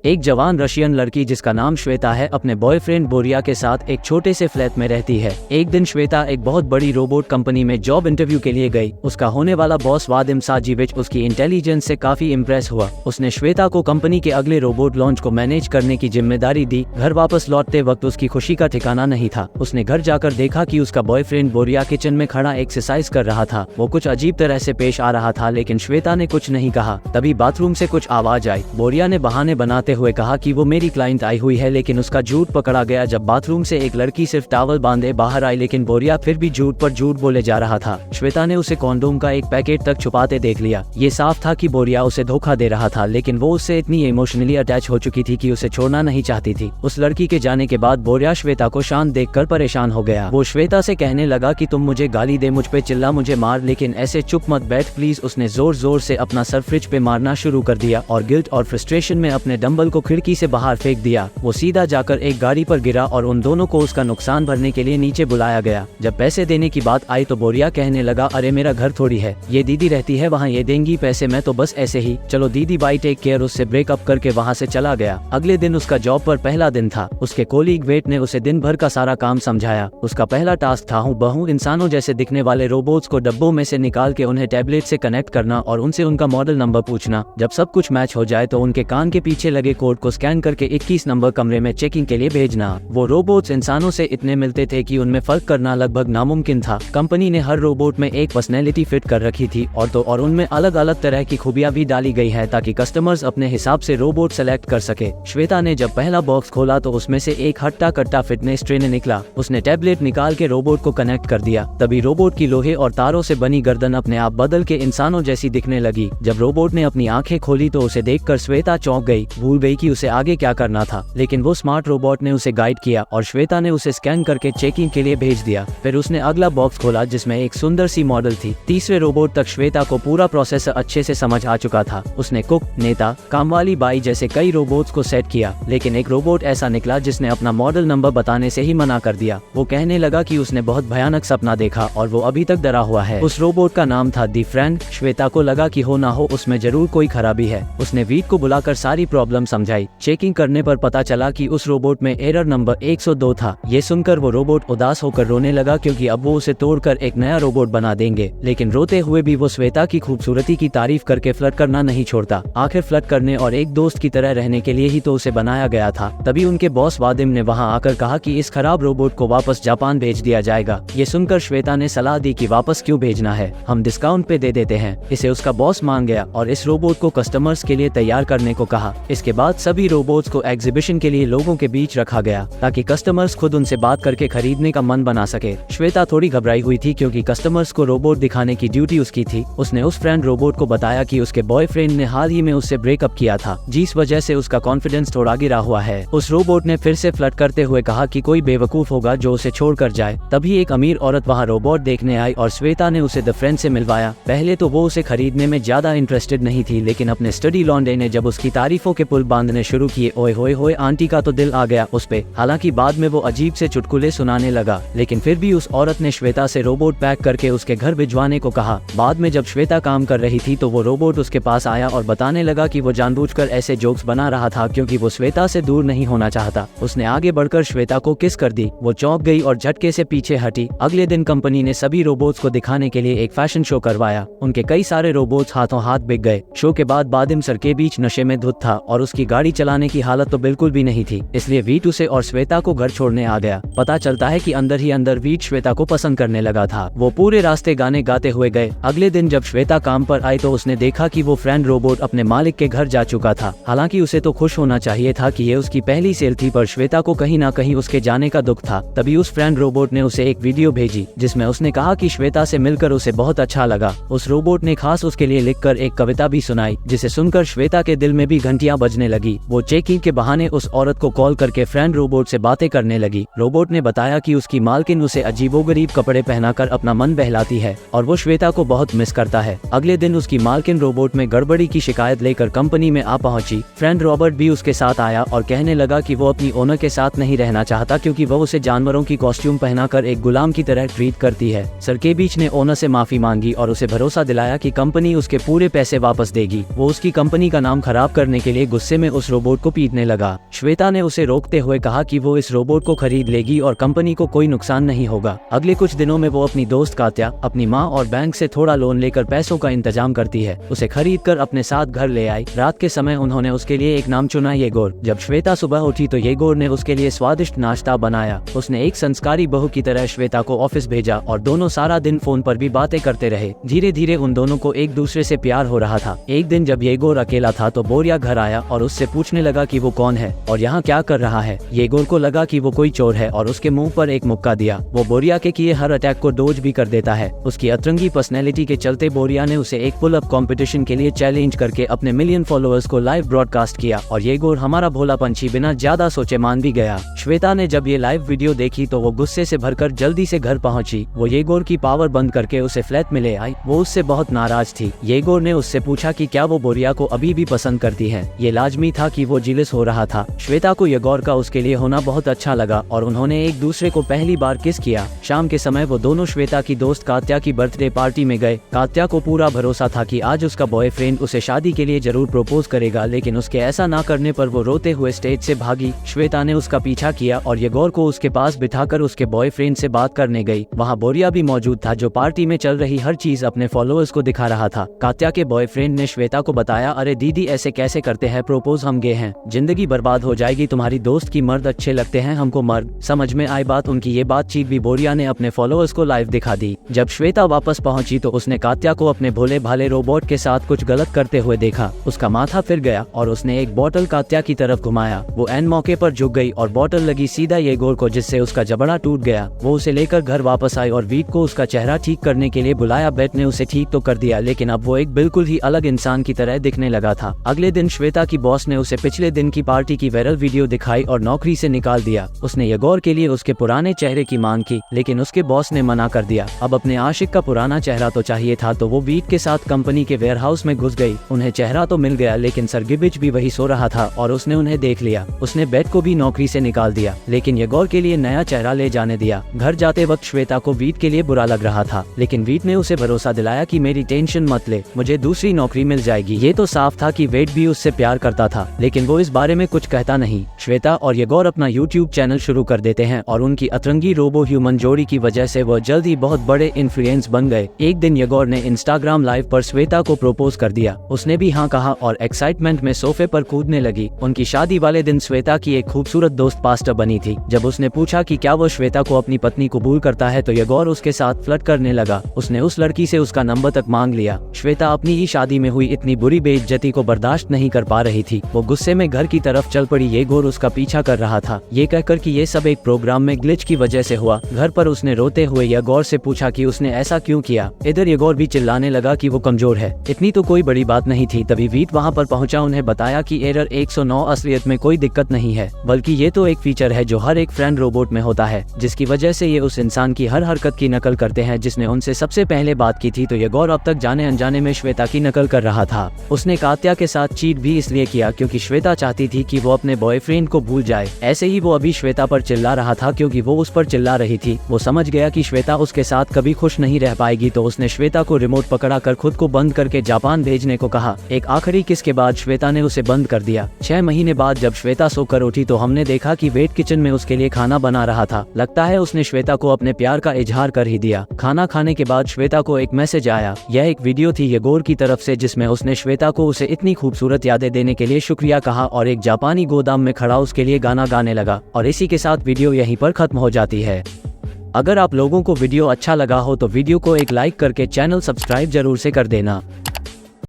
एक जवान रशियन लड़की जिसका नाम श्वेता है अपने बॉयफ्रेंड बोरिया के साथ एक छोटे से फ्लैट में रहती है। एक दिन श्वेता एक बहुत बड़ी रोबोट कंपनी में जॉब इंटरव्यू के लिए गई। उसका होने वाला बॉस वादिम साजिविच उसकी इंटेलिजेंस से काफी इम्प्रेस हुआ। उसने श्वेता को कंपनी के अगले रोबोट लॉन्च को मैनेज करने की जिम्मेदारी दी। घर वापस लौटते वक्त उसकी खुशी का ठिकाना नहीं था। उसने घर जाकर देखा कि उसका बॉयफ्रेंड बोरिया किचन में खड़ा एक्सरसाइज कर रहा था। वो कुछ अजीब तरह से पेश आ रहा था, लेकिन श्वेता ने कुछ नहीं कहा। तभी बाथरूम से कुछ आवाज आई। बोरिया ने बहाने बनाते हुए कहा कि वो मेरी क्लाइंट आई हुई है, लेकिन उसका झूठ पकड़ा गया जब बाथरूम से एक लड़की सिर्फ टॉवल बांधे बाहर आई। लेकिन बोरिया फिर भी झूठ पर झूठ बोले जा रहा था। श्वेता ने उसे कॉन्डोम का एक पैकेट तक छुपाते देख लिया। ये साफ था कि बोरिया उसे धोखा दे रहा था, लेकिन वो उससे इतनी इमोशनली अटैच हो चुकी थी कि उसे छोड़ना नहीं चाहती थी। उस लड़की के जाने के बाद बोरिया श्वेता को शांत देखकर परेशान हो गया। वो श्वेता से कहने लगा कि तुम मुझे गाली दे, मुझ पे चिल्ला, मुझे मार, लेकिन ऐसे चुप मत बैठ प्लीज। उसने जोर जोर से अपना सर फ्रिज पे मारना शुरू कर दिया और गिल्ट और फ्रस्ट्रेशन में अपने डंबल को खिड़की से बाहर फेंक दिया। वो सीधा जाकर एक गाड़ी पर गिरा और उन दोनों को उसका नुकसान भरने के लिए नीचे बुलाया गया। जब पैसे देने की बात आई तो बोरिया कहने लगा, अरे मेरा घर थोड़ी है, ये दीदी रहती है वहाँ, ये देंगी पैसे, मैं तो बस ऐसे ही, चलो दीदी बाई टेक केयर। उससे ब्रेकअप करके वहाँ से चला गया। अगले दिन उसका जॉब पर पहला दिन था। उसके कोलीग वेट ने उसे दिन भर का सारा काम समझाया। उसका पहला टास्क था बहु इंसानों जैसे दिखने वाले रोबोट्स को डब्बों में से निकाल के उन्हें टैबलेट से कनेक्ट करना और उनसे उनका मॉडल नंबर पूछना। जब सब कुछ मैच हो जाए तो उनके कान के पीछे लगे कोड को स्कैन करके 21 नंबर कमरे में चेकिंग के लिए भेजना। वो रोबोट्स इंसानों से इतने मिलते थे कि उनमें फर्क करना लगभग नामुमकिन था। कंपनी ने हर रोबोट में एक पर्सनैलिटी फिट कर रखी थी और उनमें अलग अलग तरह की खूबियां भी डाली गई है ताकि कस्टमर्स अपने हिसाब से रोबोट सेलेक्ट कर सके। श्वेता ने जब पहला बॉक्स खोला तो उसमें से एक हट्टा कट्टा फिटनेस ट्रेनर निकला। उसने टैबलेट निकाल के रोबोट को कनेक्ट कर दिया। तभी रोबोट की लोहे और तारों से बनी गर्दन अपने आप बदल के इंसानों जैसी दिखने लगी। जब रोबोट ने अपनी आंखें खोली तो उसे देखकर श्वेता चौंक गई, भूल गई कि उसे आगे क्या करना था। लेकिन वो स्मार्ट रोबोट ने उसे गाइड किया और श्वेता ने उसे स्कैन करके चेकिंग के लिए भेज दिया। फिर उसने अगला बॉक्स खोला जिसमें एक सुंदर सी मॉडल थी। तीसरे रोबोट तक श्वेता को पूरा प्रोसेस अच्छे से समझ आ चुका था। उसने कुक, नेता, कामवाली बाई जैसे कई रोबोट्स को सेट किया, लेकिन एक रोबोट ऐसा निकला जिसने अपना मॉडल नंबर बताने से ही मना कर दिया। वो कहने लगा कि उसने बहुत भयानक सपना देखा और वो अभी तक डरा हुआ है। उस रोबोट का नाम था दी फ्रेंड। श्वेता को लगा कि हो ना हो उसमें जरूर कोई खराबी है। उसने वीट को बुलाकर सारी प्रॉब्लम समझाई। चेकिंग करने पर पता चला कि उस रोबोट में एरर नंबर 102 था। ये सुनकर वो रोबोट उदास होकर रोने लगा क्योंकि अब वो उसे तोड़कर एक नया रोबोट बना देंगे। लेकिन रोते हुए भी वो श्वेता की खूबसूरती की तारीफ करके फ्लर्ट करना नहीं छोड़ता। आखिर फ्लर्ट करने और एक दोस्त की तरह रहने के लिए ही तो उसे बनाया गया था। तभी उनके बॉस वादिम ने वहाँ आकर कहा कि इस खराब रोबोट को वापस जापान भेज दिया जाएगा। ये सुनकर श्वेता ने सलाह दी कि वापस क्यों भेजना है, हम डिस्काउंट पे दे देते हैं। इसे उसका बॉस मान गया और इस रोबोट को कस्टमर्स के लिए तैयार करने को कहा। इसके बाद सभी रोबोट्स को एग्जीबिशन के लिए लोगों के बीच रखा गया ताकि कस्टमर्स खुद उनसे बात करके खरीदने का मन बना सके। श्वेता थोड़ी घबराई हुई थी क्योंकि कस्टमर्स को रोबोट दिखाने की ड्यूटी उसकी थी। उसने उस फ्रेंड रोबोट को बताया कि उसके बॉयफ्रेंड ने हाल ही में उससे ब्रेकअप किया था, जिस वजह से उसका कॉन्फिडेंस थोड़ा गिरा हुआ है। उस रोबोट ने फिर से फ्लर्ट करते हुए कहा कि कोई बेवकूफ होगा जो उसे छोड़कर जाए। तभी एक अमीर औरत वहाँ रोबोट देखने आई और श्वेता ने उसे द फ्रेंड से मिलवाया। पहले तो वो उसे खरीदने में ज्यादा इंटरेस्टेड नहीं थी, लेकिन अपने स्टडी लॉन्डे ने जब उसकी तारीफों के पुल बांधने शुरू किए, ओए होए होए आंटी का तो दिल आ गया उस पे। हालांकि बाद में वो अजीब से चुटकुले सुनाने लगा, लेकिन फिर भी उस औरत ने श्वेता से रोबोट पैक करके उसके घर भिजवाने को कहा। बाद में जब श्वेता काम कर रही थी तो वो रोबोट उसके पास आया और बताने लगा कि वो जानबूझकर ऐसे जोक्स बना रहा था क्योंकि वो श्वेता से दूर नहीं होना चाहता। उसने आगे बढ़कर श्वेता को किस कर दी। वो चौंक गई और झटके से पीछे हटी। अगले दिन कंपनी ने सभी रोबोट्स को दिखाने के लिए एक फैशन शो करवाया। उनके कई सारे रोबोट्स हाथों हाथ बिक गए। शो के बाद बादिम सर के बीच नशे में धुत था और उसकी गाड़ी चलाने की हालत तो बिल्कुल भी नहीं थी, इसलिए वीट उसे और श्वेता को घर छोड़ने आ गया। पता चलता है कि अंदर ही अंदर वीट श्वेता को पसंद करने लगा था। वो पूरे रास्ते गाने गाते हुए गए। अगले दिन जब श्वेता काम पर आई तो उसने देखा कि वो फ्रेंड रोबोट अपने मालिक के घर जा चुका था। हालांकि उसे तो खुश होना चाहिए था कि ये उसकी पहली सेल थी, पर श्वेता को कहीं ना कहीं उसके जाने का दुख था। तभी उस फ्रेंड रोबोट ने उसे एक वीडियो भेजी जिसमें उसने कहा कि श्वेता से मिलकर उसे बहुत अच्छा लगा। उस रोबोट ने खास उसके लिए लिखकर एक कविता भी सुनाई, जिसे सुनकर श्वेता के दिल में भी घंटियां बजने लगी। वो चेकिंग के बहाने उस औरत को कॉल करके फ्रेंड रोबोट से बातें करने लगी। रोबोट ने बताया कि उसकी मालकिन उसे अजीबोगरीब कपड़े पहनाकर अपना मन बहलाती है और वो श्वेता को बहुत मिस करता है। अगले दिन उसकी मालकिन रोबोट में गड़बड़ी की शिकायत लेकर कंपनी में आ पहुंची। फ्रेंड रॉबर्ट भी उसके साथ आया और कहने लगा कि वो अपनी ओनर के साथ नहीं रहना चाहता क्योंकि वो उसे जानवरों की कॉस्ट्यूम पहनाकर एक गुलाम की तरह ट्रीट करती है। सर के बीच ने ओनर से माफी मांगी और उसे भरोसा दिलाया कि कंपनी उसके पूरे पैसे वापस देगी। वो उसकी कंपनी का नाम खराब करने के लिए गुस्से गुस्से में उस रोबोट को पीटने लगा। श्वेता ने उसे रोकते हुए कहा कि वो इस रोबोट को खरीद लेगी और कंपनी को कोई नुकसान नहीं होगा। अगले कुछ दिनों में वो अपनी दोस्त कात्या, अपनी माँ और बैंक से थोड़ा लोन लेकर पैसों का इंतजाम करती है। उसे खरीद कर अपने साथ घर ले आई। रात के समय उन्होंने उसके लिए एक नाम चुना, येगोर। जब श्वेता सुबह उठी तो येगोर ने उसके लिए स्वादिष्ट नाश्ता बनाया। उसने एक संस्कारी बहू की तरह श्वेता को ऑफिस भेजा और दोनों सारा दिन फोन पर भी बातें करते रहे। धीरे धीरे उन दोनों को एक दूसरे से प्यार हो रहा था। एक दिन जब येगोर अकेला था तो बोरिया घर आया और उससे पूछने लगा कि वो कौन है और यहाँ क्या कर रहा है। येगोर को लगा कि वो कोई चोर है और उसके मुंह पर एक मुक्का दिया। वो बोरिया के किए हर अटैक को डोज भी कर देता है। उसकी अतरंगी पर्सनैलिटी के चलते बोरिया ने उसे एक पुल अप कंपटीशन के लिए चैलेंज करके अपने मिलियन फॉलोअर्स को लाइव ब्रॉडकास्ट किया और येगोर, हमारा भोला पंछी, बिना ज्यादा सोचे मान भी गया। श्वेता ने जब ये लाइव वीडियो देखी तो वो गुस्से से भरकर जल्दी से घर पहुंची। वो येगोर की पावर बंद करके उसे फ्लैट में ले आई। वो उससे बहुत नाराज थी। येगोर ने उससे पूछा कि क्या वो बोरिया को अभी भी पसंद करती है। ये लाजमी था कि वो जिलस हो रहा था। श्वेता को येगोर का उसके लिए होना बहुत अच्छा लगा और उन्होंने एक दूसरे को पहली बार किस किया। शाम के समय वो दोनों श्वेता की दोस्त कात्या की बर्थडे पार्टी में गए। कात्या को पूरा भरोसा था कि आज उसका बॉयफ्रेंड उसे शादी के लिए जरूर प्रपोज करेगा, लेकिन उसके ऐसा ना करने पर वो रोते हुए स्टेज से भागी। श्वेता ने उसका पीछा किया और येगोर को उसके पास बिठाकर उसके बॉयफ्रेंड से बात करने गई। वहाँ बोरिया भी मौजूद था जो पार्टी में चल रही हर चीज अपने फॉलोअर्स को दिखा रहा था। कात्या के बॉयफ्रेंड ने श्वेता को बताया, अरे दीदी ऐसे कैसे करते हैं, प्रपोज हम गे हैं, जिंदगी बर्बाद हो जाएगी, तुम्हारी दोस्त की मर्द अच्छे लगते हैं हमको मर्द। समझ में आई बात। उनकी ये बातचीत भी बोरिया ने अपने फॉलोअर्स को लाइव दिखा दी। जब श्वेता वापस पहुंची तो उसने कात्या को अपने भोले भाले रोबोट के साथ कुछ गलत करते हुए देखा। उसका माथा फिर गया और उसने एक बोतल कात्या की तरफ घुमाया। वो एन मौके पर झुक गई और बोतल लगी सीधा येगोर को, जिससे उसका जबड़ा टूट गया। वो उसे लेकर घर वापस आई और वीट को उसका चेहरा ठीक करने के लिए बुलाया। बेट ने उसे ठीक तो कर दिया, लेकिन अब वो एक बिल्कुल ही अलग इंसान की तरह दिखने लगा था। अगले दिन श्वेता की बॉस ने उसे पिछले दिन की पार्टी की वायरल वीडियो दिखाई और नौकरी से निकाल दिया। उसने येगोर के लिए उसके पुराने चेहरे की मांग की, लेकिन उसके बॉस ने मना कर दिया। अब अपने आशिक का पुराना चेहरा तो चाहिए था, तो वो वीट के साथ कंपनी के वेयरहाउस में घुस गई। उन्हें चेहरा तो मिल गया, लेकिन सरगिबिच भी वही सो रहा था और उसने उन्हें देख लिया। उसने बेट को भी नौकरी से निकाल दिया, लेकिन येगोर के लिए नया चेहरा ले जाने दिया। घर जाते वक्त श्वेता को वीट के लिए बुरा लग रहा था, लेकिन वीट ने उसे भरोसा दिलाया कि मेरी टेंशन मत ले, मुझे दूसरी नौकरी मिल जाएगी। ये तो साफ था कि वेट भी उससे प्यार करता था, लेकिन वो इस बारे में कुछ कहता नहीं। श्वेता और येगोर अपना यूट्यूब चैनल शुरू कर देते हैं और उनकी अतरंगी रोबो ह्यूमन जोड़ी की वजह से वो जल्द ही बहुत बड़े इन्फ्लुएंस बन गए। एक दिन येगोर ने इंस्टाग्राम लाइव पर श्वेता को प्रपोज कर दिया। उसने भी हाँ कहा और एक्साइटमेंट में सोफे पर कूदने लगी। उनकी शादी वाले दिन श्वेता की एक खूबसूरत दोस्त पास्टर बनी थी। जब उसने पूछा कि क्या वो श्वेता को अपनी पत्नी कबूल करता है तो येगोर उसके साथ फ्लर्ट करने लगा। उसने उस लड़की से उसका नंबर तक मांग लिया। श्वेता अपनी ही शादी में हुई इतनी बुरी बेइज्जती को बर्दाश्त नहीं कर पा रही थी। वो गुस्से में घर की तरफ चल पड़ी। येगोर उसका पीछा कर रहा था, ये कहकर कि ये सब एक प्रोग्राम में ग्लिच की वजह से हुआ। घर पर उसने रोते हुए येगोर से पूछा कि उसने ऐसा क्यों किया। इधर येगोर भी चिल्लाने लगा कि वो कमजोर है, इतनी तो कोई बड़ी बात नहीं थी। तभी वीट वहाँ पर पहुंचा। उन्हें बताया कि एरर 109 असलियत में कोई दिक्कत नहीं है, बल्कि ये तो एक फीचर है जो हर एक फ्रेंड रोबोट में होता है, जिसकी वजह से ये उस इंसान की हर हरकत की नकल करते हैं जिसने उनसे सबसे पहले बात की थी। तो येगोर अब तक जाने अनजाने में श्वेता की नकल कर रहा था। उसने कात्या के साथ चीट भी इसलिए किया क्योंकि श्वेता चाहती थी कि वो अपने बॉयफ्रेंड को भूल जाए। ऐसे ही वो अभी श्वेता पर चिल्ला रहा था क्योंकि वो उस पर चिल्ला रही थी। वो समझ गया कि श्वेता उसके साथ कभी खुश नहीं रह पाएगी, तो उसने श्वेता को रिमोट पकड़ा कर खुद को बंद करके जापान भेजने को कहा। एक आखिरी किस के बाद श्वेता ने उसे बंद कर दिया। 6 महीने बाद जब श्वेता सोकर उठी तो हमने देखा कि वेट किचन में उसके लिए खाना बना रहा था। लगता है उसने श्वेता को अपने प्यार का इजहार कर ही दिया। खाना खाने के बाद श्वेता को एक मैसेज आया। यह एक वीडियो थी येगोर की तरफ से जिसमें उसने श्वेता को उसे इतनी खूबसूरत यादें देने के लिए शुक्रिया कहा और एक जापानी गोदाम में खड़ा उसके लिए गाना गाने लगा। और इसी के साथ वीडियो यहीं पर खत्म हो जाती है। अगर आप लोगों को वीडियो अच्छा लगा हो तो वीडियो को एक लाइक करके चैनल सब्सक्राइब जरूर से कर देना।